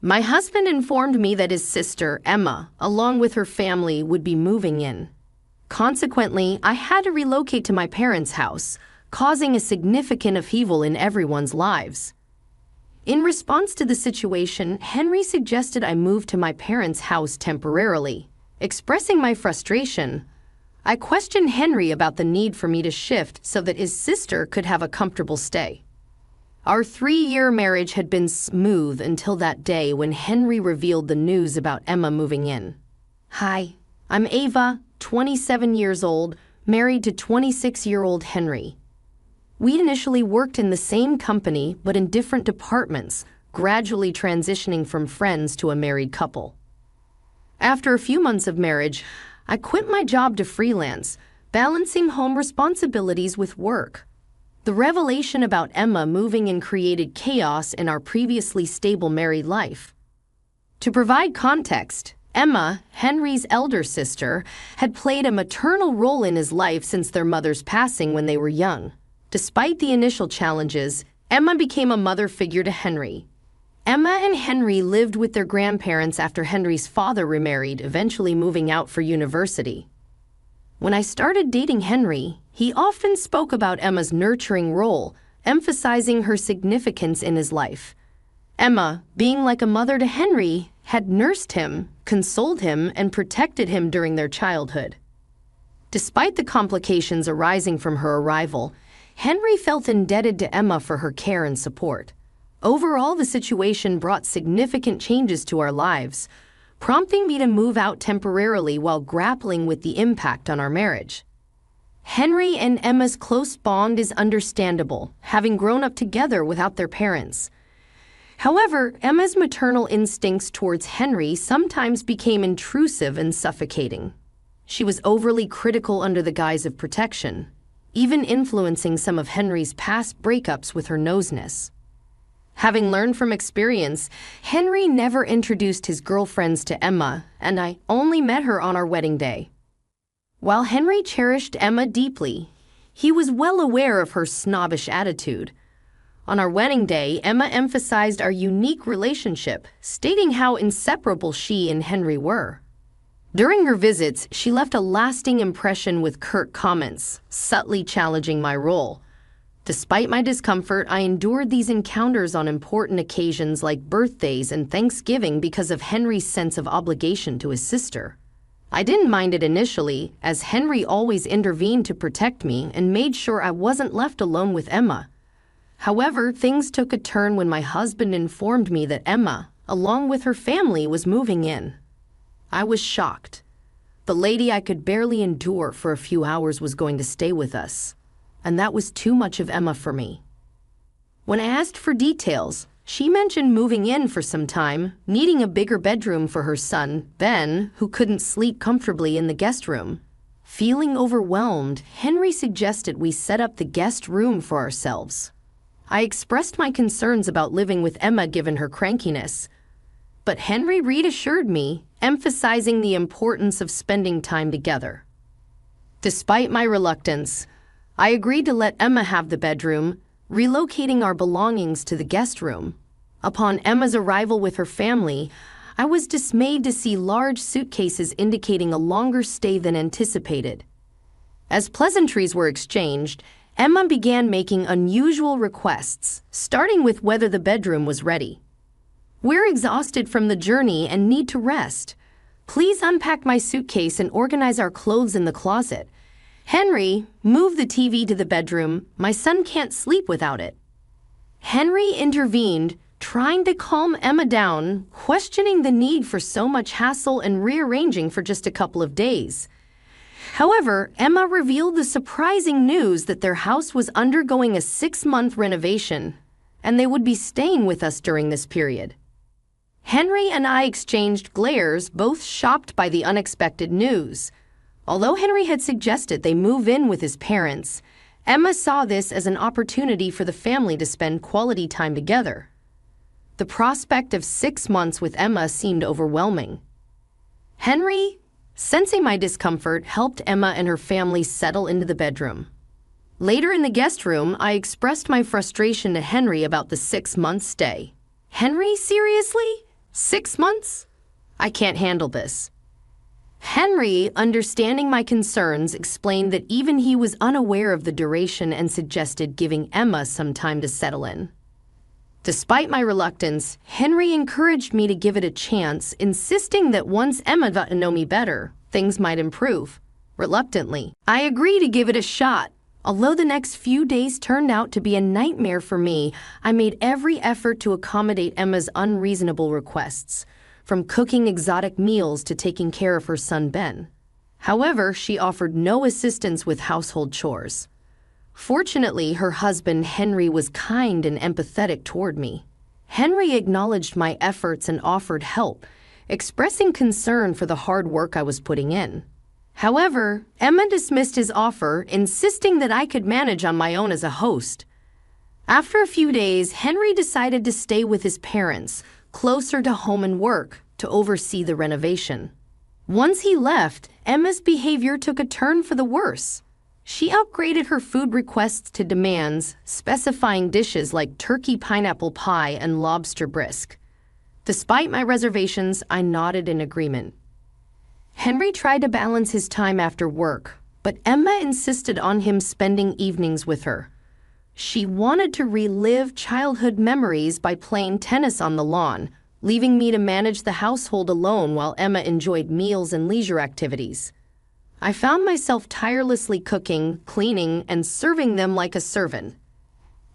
My husband informed me that his sister, Emma, along with her family, would be moving in. Consequently, I had to relocate to my parents' house, causing a significant upheaval in everyone's lives. In response to the situation, Henry suggested I move to my parents' house temporarily. Expressing my frustration, I questioned Henry about the need for me to shift so that his sister could have a comfortable stay. Our 3-year marriage had been smooth until that day when Henry revealed the news about Emma moving in. Hi, I'm Ava, 27 years old, married to 26-year-old Henry. We initially worked in the same company but in different departments, gradually transitioning from friends to a married couple. After a few months of marriage, I quit my job to freelance, balancing home responsibilities with work. The revelation about Emma moving in created chaos in our previously stable married life. To provide context, Emma, Henry's elder sister, had played a maternal role in his life since their mother's passing when they were young. Despite the initial challenges, Emma became a mother figure to Henry. Emma and Henry lived with their grandparents after Henry's father remarried, eventually moving out for university. When I started dating Henry, he often spoke about Emma's nurturing role, emphasizing her significance in his life. Emma, being like a mother to Henry, had nursed him, consoled him, and protected him during their childhood. Despite the complications arising from her arrival, Henry felt indebted to Emma for her care and support. Overall, the situation brought significant changes to our lives, prompting me to move out temporarily while grappling with the impact on our marriage. Henry and Emma's close bond is understandable, having grown up together without their parents. However, Emma's maternal instincts towards Henry sometimes became intrusive and suffocating. She was overly critical under the guise of protection, even influencing some of Henry's past breakups with her noseness. Having learned from experience, Henry never introduced his girlfriends to Emma, and I only met her on our wedding day. While Henry cherished Emma deeply, he was well aware of her snobbish attitude. On our wedding day, Emma emphasized our unique relationship, stating how inseparable she and Henry were. During her visits, she left a lasting impression with curt comments, subtly challenging my role. Despite my discomfort, I endured these encounters on important occasions like birthdays and Thanksgiving because of Henry's sense of obligation to his sister. I didn't mind it initially, as Henry always intervened to protect me and made sure I wasn't left alone with Emma. However, things took a turn when my husband informed me that Emma, along with her family, was moving in. I was shocked. The lady I could barely endure for a few hours was going to stay with us, and that was too much of Emma for me. When I asked for details, she mentioned moving in for some time, needing a bigger bedroom for her son, Ben, who couldn't sleep comfortably in the guest room. Feeling overwhelmed, Henry suggested we set up the guest room for ourselves. I expressed my concerns about living with Emma given her crankiness, but Henry reassured me, emphasizing the importance of spending time together. Despite my reluctance, I agreed to let Emma have the bedroom, relocating our belongings to the guest room. Upon Emma's arrival with her family, I was dismayed to see large suitcases indicating a longer stay than anticipated. As pleasantries were exchanged, Emma began making unusual requests, starting with whether the bedroom was ready. "We're exhausted from the journey and need to rest. Please unpack my suitcase and organize our clothes in the closet. Henry, move the TV to the bedroom. My son can't sleep without it." Henry intervened, trying to calm Emma down, questioning the need for so much hassle and rearranging for just a couple of days. However, Emma revealed the surprising news that their house was undergoing a 6-month renovation, and they would be staying with us during this period. Henry and I exchanged glares, both shocked by the unexpected news. Although Henry had suggested they move in with his parents, Emma saw this as an opportunity for the family to spend quality time together. The prospect of 6 months with Emma seemed overwhelming. Henry, sensing my discomfort, helped Emma and her family settle into the bedroom. Later in the guest room, I expressed my frustration to Henry about the 6-month stay. "Henry, seriously? 6 months? I can't handle this. Henry, understanding my concerns, explained that even he was unaware of the duration and suggested giving Emma some time to settle in. Despite my reluctance, Henry encouraged me to give it a chance, insisting that once Emma got to know me better, things might improve. Reluctantly, I agreed to give it a shot. Although the next few days turned out to be a nightmare for me, I made every effort to accommodate Emma's unreasonable requests, from cooking exotic meals to taking care of her son Ben. However, she offered no assistance with household chores. Fortunately, her husband Henry was kind and empathetic toward me. Henry acknowledged my efforts and offered help, expressing concern for the hard work I was putting in. However, Emma dismissed his offer, insisting that I could manage on my own as a host. After a few days, Henry decided to stay with his parents, closer to home and work, to oversee the renovation. Once he left, Emma's behavior took a turn for the worse. She upgraded her food requests to demands, specifying dishes like turkey pineapple pie and lobster bisque. Despite my reservations, I nodded in agreement. Henry tried to balance his time after work, but Emma insisted on him spending evenings with her. She wanted to relive childhood memories by playing tennis on the lawn, leaving me to manage the household alone while Emma enjoyed meals and leisure activities. I found myself tirelessly cooking, cleaning, and serving them like a servant.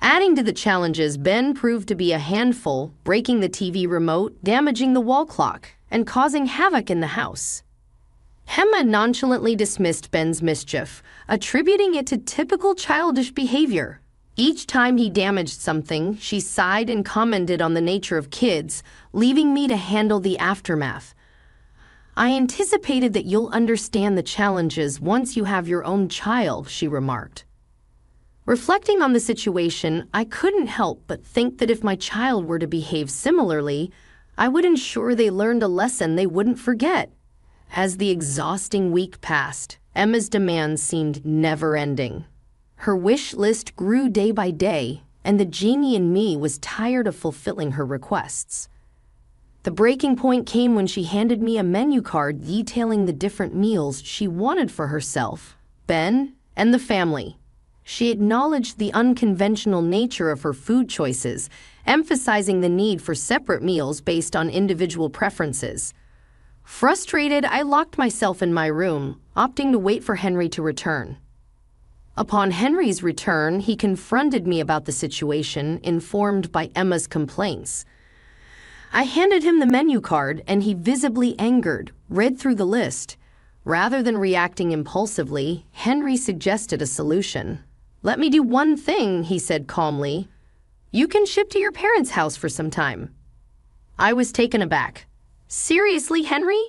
Adding to the challenges, Ben proved to be a handful, breaking the TV remote, damaging the wall clock, and causing havoc in the house. Emma nonchalantly dismissed Ben's mischief, attributing it to typical childish behavior. Each time he damaged something, she sighed and commented on the nature of kids, leaving me to handle the aftermath. I anticipated that you'll understand the challenges once you have your own child, she remarked. Reflecting on the situation, I couldn't help but think that if my child were to behave similarly, I would ensure they learned a lesson they wouldn't forget. As the exhausting week passed, Emma's demands seemed never-ending. Her wish list grew day by day, and the genie in me was tired of fulfilling her requests. The breaking point came when she handed me a menu card detailing the different meals she wanted for herself, Ben, and the family. She acknowledged the unconventional nature of her food choices, emphasizing the need for separate meals based on individual preferences. Frustrated, I locked myself in my room, opting to wait for Henry to return. Upon Henry's return, he confronted me about the situation, informed by Emma's complaints. I handed him the menu card, and he, visibly angered, read through the list. Rather than reacting impulsively, Henry suggested a solution. "Let me do one thing," he said calmly. "You can ship to your parents' house for some time." I was taken aback. "Seriously, Henry?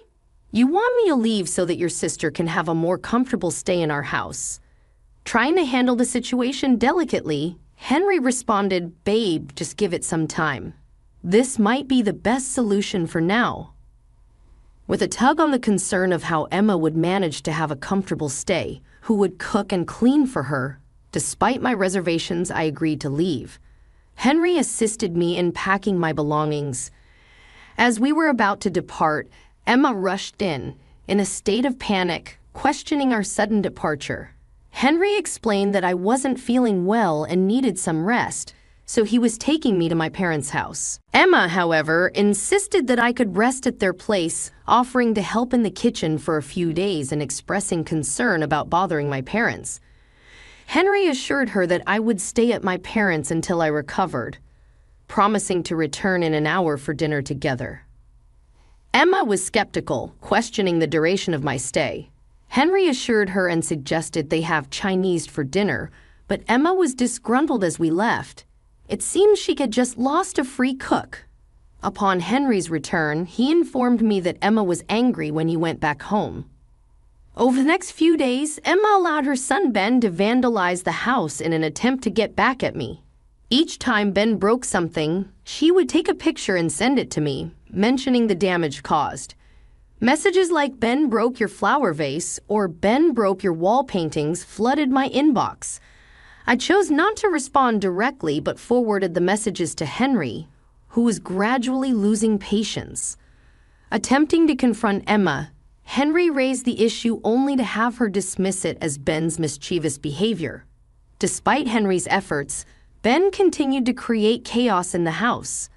You want me to leave so that your sister can have a more comfortable stay in our house?" Trying to handle the situation delicately, Henry responded, "Babe, just give it some time. This might be the best solution for now." With a tug on the concern of how Emma would manage to have a comfortable stay, who would cook and clean for her, despite my reservations, I agreed to leave. Henry assisted me in packing my belongings. As we were about to depart, Emma rushed in a state of panic, questioning our sudden departure. Henry explained that I wasn't feeling well and needed some rest, so he was taking me to my parents' house. Emma, however, insisted that I could rest at their place, offering to help in the kitchen for a few days and expressing concern about bothering my parents. Henry assured her that I would stay at my parents' until I recovered, promising to return in an hour for dinner together. Emma was skeptical, questioning the duration of my stay. Henry assured her and suggested they have Chinese for dinner, but Emma was disgruntled as we left. It seemed she had just lost a free cook. Upon Henry's return, he informed me that Emma was angry when he went back home. Over the next few days, Emma allowed her son Ben to vandalize the house in an attempt to get back at me. Each time Ben broke something, she would take a picture and send it to me, mentioning the damage caused. Messages like "Ben broke your flower vase" or "Ben broke your wall paintings" flooded my inbox. I chose not to respond directly but forwarded the messages to Henry, who was gradually losing patience. Attempting to confront Emma, Henry raised the issue only to have her dismiss it as Ben's mischievous behavior. Despite Henry's efforts, Ben continued to create chaos in the house.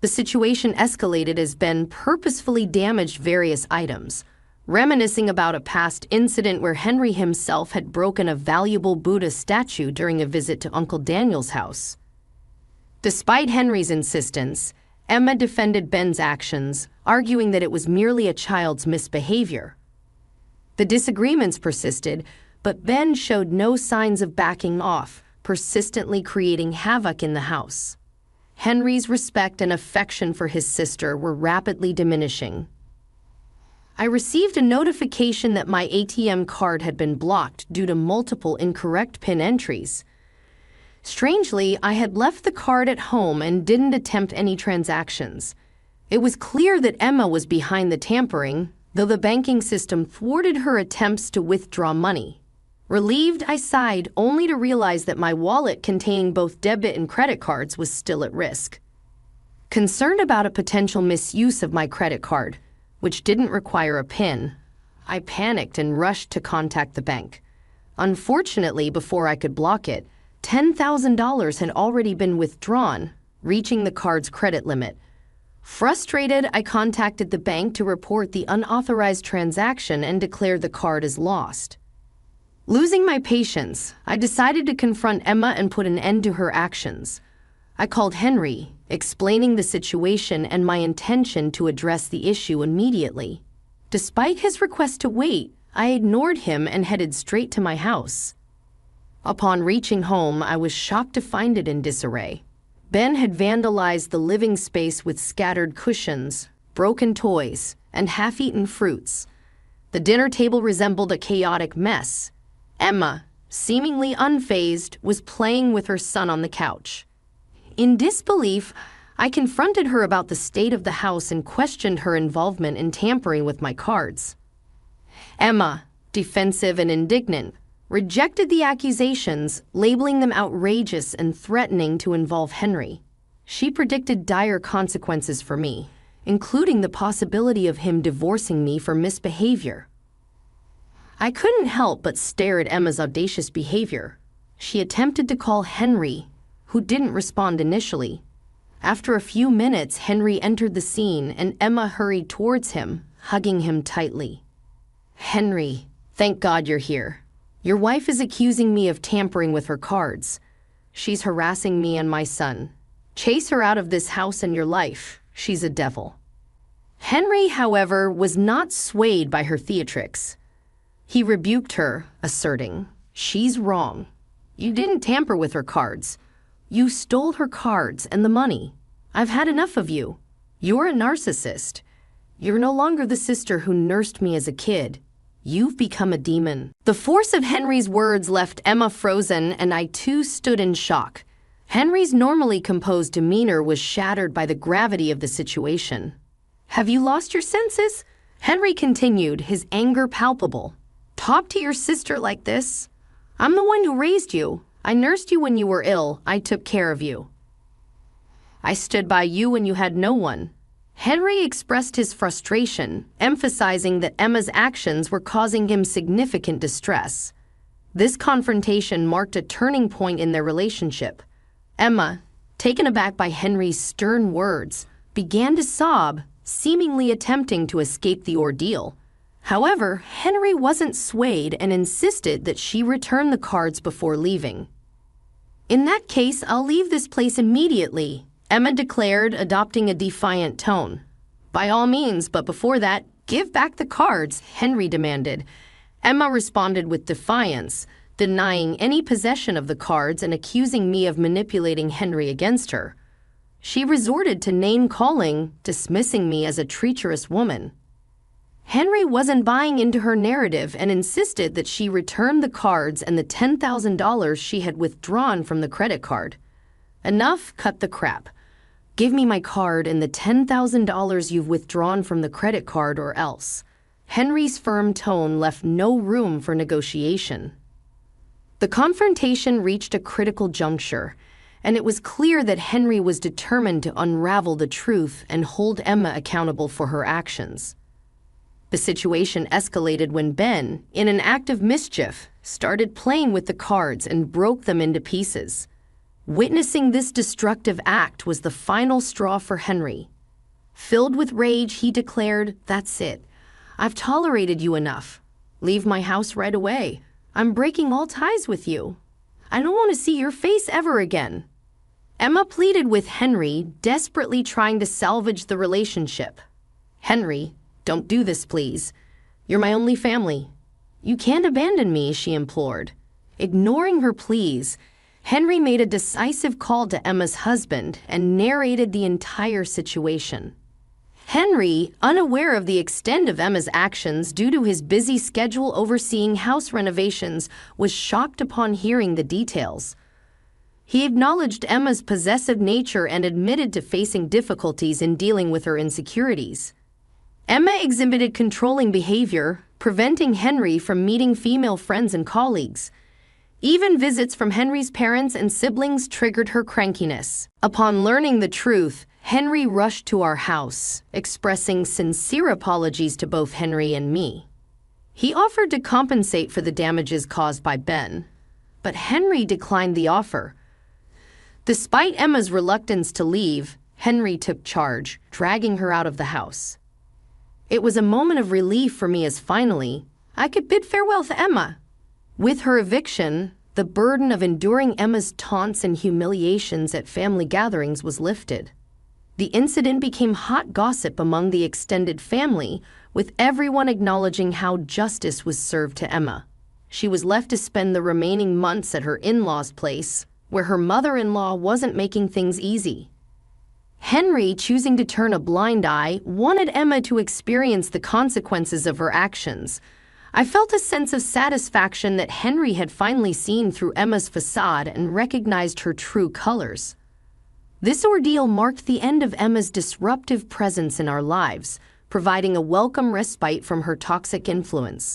The situation escalated as Ben purposefully damaged various items, reminiscing about a past incident where Henry himself had broken a valuable Buddha statue during a visit to Uncle Daniel's house. Despite Henry's insistence, Emma defended Ben's actions, arguing that it was merely a child's misbehavior. The disagreements persisted, but Ben showed no signs of backing off, persistently creating havoc in the house. Henry's respect and affection for his sister were rapidly diminishing. I received a notification that my ATM card had been blocked due to multiple incorrect PIN entries. Strangely, I had left the card at home and didn't attempt any transactions. It was clear that Emma was behind the tampering, though the banking system thwarted her attempts to withdraw money. Relieved, I sighed, only to realize that my wallet containing both debit and credit cards was still at risk. Concerned about a potential misuse of my credit card, which didn't require a PIN, I panicked and rushed to contact the bank. Unfortunately, before I could block it, $10,000 had already been withdrawn, reaching the card's credit limit. Frustrated, I contacted the bank to report the unauthorized transaction and declare the card as lost. Losing my patience, I decided to confront Emma and put an end to her actions. I called Henry, explaining the situation and my intention to address the issue immediately. Despite his request to wait, I ignored him and headed straight to my house. Upon reaching home, I was shocked to find it in disarray. Ben had vandalized the living space with scattered cushions, broken toys, and half-eaten fruits. The dinner table resembled a chaotic mess. Emma, seemingly unfazed, was playing with her son on the couch. In disbelief, I confronted her about the state of the house and questioned her involvement in tampering with my cards. Emma, defensive and indignant, rejected the accusations, labeling them outrageous and threatening to involve Henry. She predicted dire consequences for me, including the possibility of him divorcing me for misbehavior. I couldn't help but stare at Emma's audacious behavior. She attempted to call Henry, who didn't respond initially. After a few minutes, Henry entered the scene and Emma hurried towards him, hugging him tightly. "Henry, thank God you're here. Your wife is accusing me of tampering with her cards. She's harassing me and my son. Chase her out of this house and your life. She's a devil." Henry, however, was not swayed by her theatrics. He rebuked her, asserting, "She's wrong. You didn't tamper with her cards. You stole her cards and the money. I've had enough of you. You're a narcissist. You're no longer the sister who nursed me as a kid. You've become a demon." The force of Henry's words left Emma frozen, and I too stood in shock. Henry's normally composed demeanor was shattered by the gravity of the situation. "Have you lost your senses?" Henry continued, his anger palpable. "Talk to your sister like this? I'm the one who raised you. I nursed you when you were ill. I took care of you. I stood by you when you had no one." Henry expressed his frustration, emphasizing that Emma's actions were causing him significant distress. This confrontation marked a turning point in their relationship. Emma, taken aback by Henry's stern words, began to sob, seemingly attempting to escape the ordeal. However, Henry wasn't swayed and insisted that she return the cards before leaving. "In that case, I'll leave this place immediately," Emma declared, adopting a defiant tone. "By all means, but before that, give back the cards," Henry demanded. Emma responded with defiance, denying any possession of the cards and accusing me of manipulating Henry against her. She resorted to name-calling, dismissing me as a treacherous woman. Henry wasn't buying into her narrative and insisted that she return the cards and the $10,000 she had withdrawn from the credit card. "Enough, cut the crap. Give me my card and the $10,000 you've withdrawn from the credit card or else." Henry's firm tone left no room for negotiation. The confrontation reached a critical juncture. and it was clear that Henry was determined to unravel the truth and hold Emma accountable for her actions. The situation escalated when Ben, in an act of mischief, started playing with the cards and broke them into pieces. Witnessing this destructive act was the final straw for Henry. Filled with rage, he declared, "That's it. I've tolerated you enough. Leave my house right away. I'm breaking all ties with you. I don't want to see your face ever again." Emma pleaded with Henry, desperately trying to salvage the relationship. "Henry, don't do this, please. You're my only family. You can't abandon me," she implored. Ignoring her pleas, Henry made a decisive call to Emma's husband and narrated the entire situation. Henry, unaware of the extent of Emma's actions due to his busy schedule overseeing house renovations, was shocked upon hearing the details. He acknowledged Emma's possessive nature and admitted to facing difficulties in dealing with her insecurities. Emma exhibited controlling behavior, preventing Henry from meeting female friends and colleagues. Even visits from Henry's parents and siblings triggered her crankiness. Upon learning the truth, Henry rushed to our house, expressing sincere apologies to both Henry and me. He offered to compensate for the damages caused by Ben, but Henry declined the offer. Despite Emma's reluctance to leave, Henry took charge, dragging her out of the house. It was a moment of relief for me as finally, I could bid farewell to Emma. With her eviction, the burden of enduring Emma's taunts and humiliations at family gatherings was lifted. The incident became hot gossip among the extended family, with everyone acknowledging how justice was served to Emma. She was left to spend the remaining months at her in-laws' place, where her mother-in-law wasn't making things easy. Henry, choosing to turn a blind eye, wanted Emma to experience the consequences of her actions. I felt a sense of satisfaction that Henry had finally seen through Emma's facade and recognized her true colors. This ordeal marked the end of Emma's disruptive presence in our lives, providing a welcome respite from her toxic influence.